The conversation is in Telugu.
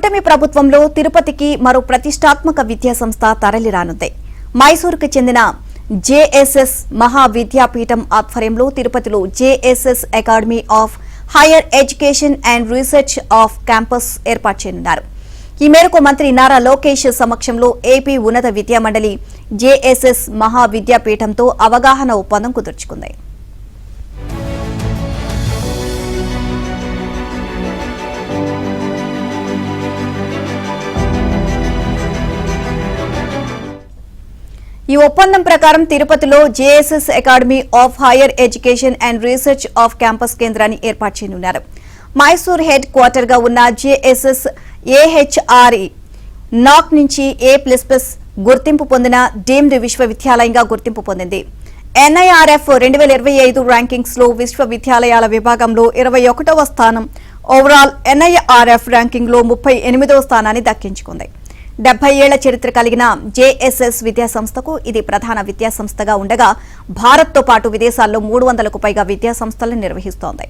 కూటమి ప్రభుత్వంలో తిరుపతికి మరో ప్రతిష్టాత్మక విద్యాసంస్థ తరలిరానుంది. మైసూరుకు చెందిన జేఎస్ఎస్ మహావిద్యాపీఠం ఆధ్వర్యంలో తిరుపతిలో JSS academy of higher education and research off campus ఏర్పాటు చేయనున్నారు. ఈ మేరకు మంత్రి నారా లోకేష్ సమక్షంలో ఏపీ ఉన్నత విద్యామండలి జేఎస్ఎస్ మహావిద్యాపీఠంతో అవగాహన ఒప్పందం కుదుర్చుకుంది. ఈ ఒప్పందం ప్రకారం తిరుపతిలో JSS academy of higher education and research off campus కేంద్రాన్ని ఏర్పాటు చేయనున్నారు. మైసూర్ హెడ్ క్వార్టర్ గా ఉన్న జేఎస్ఎస్ ఏహెచ్ఆర్ఈ నాక్ నుంచి A++ గుర్తింపు పొందిన డీమ్డ్ విశ్వవిద్యాలయంగా గుర్తింపు పొందింది. NIRF 2025 ర్యాంకింగ్స్ లో విశ్వవిద్యాలయాల విభాగంలో 21వ స్థానం, ఓవరాల్ NIRF ర్యాంకింగ్ లో 38వ స్థానాన్ని దక్కించుకుంది. 70 ఏళ్ల చరిత్ర కలిగిన జేఎస్ఎస్ విద్యాసంస్థకు ఇది ప్రధాన విద్యాసంస్థగా ఉండగా భారత్తో పాటు విదేశాల్లో 300కు పైగా విద్యాసంస్థలను నిర్వహిస్తోంది.